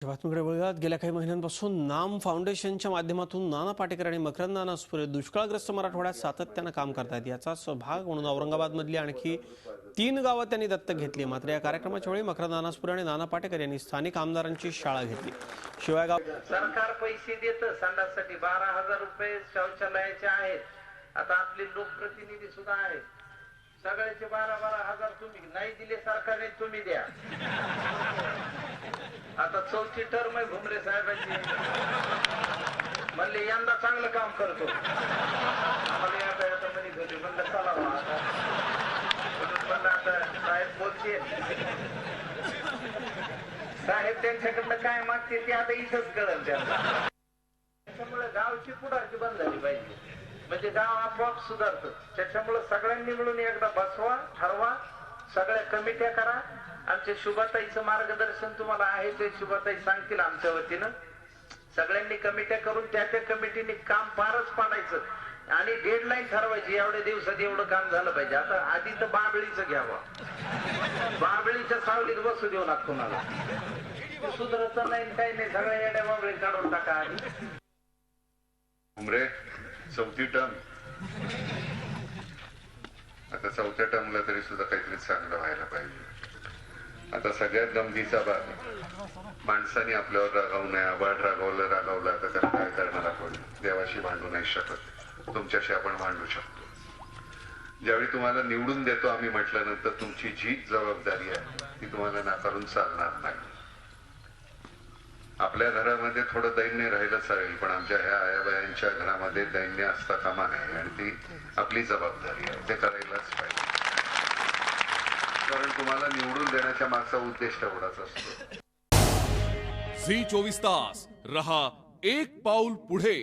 बातमीकडे वळूयात. गेल्या काही महिन्यांपासून नाम फाउंडेशनच्या माध्यमातून नाना पाटेकर आणि मकरंद अनासपुरे दुष्काळग्रस्त मराठवाड्यात सातत्यानं काम करतात. याचाच भाग म्हणून औरंगाबादमधली आणखी 3 गावं त्यांनी दत्तक घेतली. मात्र या कार्यक्रमाच्या वेळी मकरंद अनासपुरे आणि नाना पाटेकर यांनी स्थानिक आमदारांची शाळा घेतली. शिवाय सरकार पैसे देतं संडाससाठी 12,000 रुपये शौचालयाचे आहेत. आता आपले लोकप्रतिनिधी सुद्धा आहेत. सगळ्याचे 12,000 तुम्ही नाही दिले सरकारने, तुम्ही द्या. आता 4थी टर्म आहे भुमरे साहेबांची. म्हणले यंदा चांगलं काम करतो. आम्हाला आता म्हणी घरी म्हणलं चला आता म्हणलं आता साहेब बोलते. साहेब त्यांच्याकडनं काय मागते ते आता इथंच कळलं त्यांना. त्याच्यामुळे गावची पुढारची बंद झाली पाहिजे, म्हणजे गाव आपोआप सुधारतं. त्याच्यामुळे सगळ्यांनी मिळून एकदा बसवा, ठरवा, सगळ्या कमिट्या करा. आमच्या शुभाताईचं मार्गदर्शन तुम्हाला आहे ते शुभाताई सांगतील आमच्या वतीनं. सगळ्यांनी कमिट्या करून त्या कमिटीने काम पारच पाडायचं आणि डेडलाईन ठरवायची. एवढ्या दिवसात एवढं काम झालं पाहिजे. आता आधी तर बाबळीचं घ्यावं, बाबळीच्या सावलीत बसू देऊ नका कोणाला. सुधारत नाही काही नाही, सगळ्या येड्या बाबळी काढून टाका. आधी उमरे 4थी टर्म, आता 4थ्या टर्मला तरी सुद्धा काहीतरी चांगलं व्हायला पाहिजे. आता सगळ्यात गमतीचा भाग, माणसाने आपल्यावर रागावू नये. आबाळ रागावलं तर त्याला काय करणार आपण? देवाशी भांडू नाही शकत, तुमच्याशी आपण भांडू शकतो. ज्यावेळी तुम्हाला निवडून देतो आम्ही म्हटल्यानंतर तुमची जी जबाबदारी आहे ती तुम्हाला नाकारून चालणार नाही. आपल्या घरामध्ये थोडं दैन्य राहिलं चालेल, पण आमच्या ह्या आयाबायांच्या घरामध्ये दैन्य असता कामा नये आणि ती आपली जबाबदारी आहे, ते करायलाच पाहिजे. कारण तुम्हाला निवडून देण्याच्या मागचा उद्देश तेवढाच असतो. झी 24 तास रहा एक पाऊल पुढे.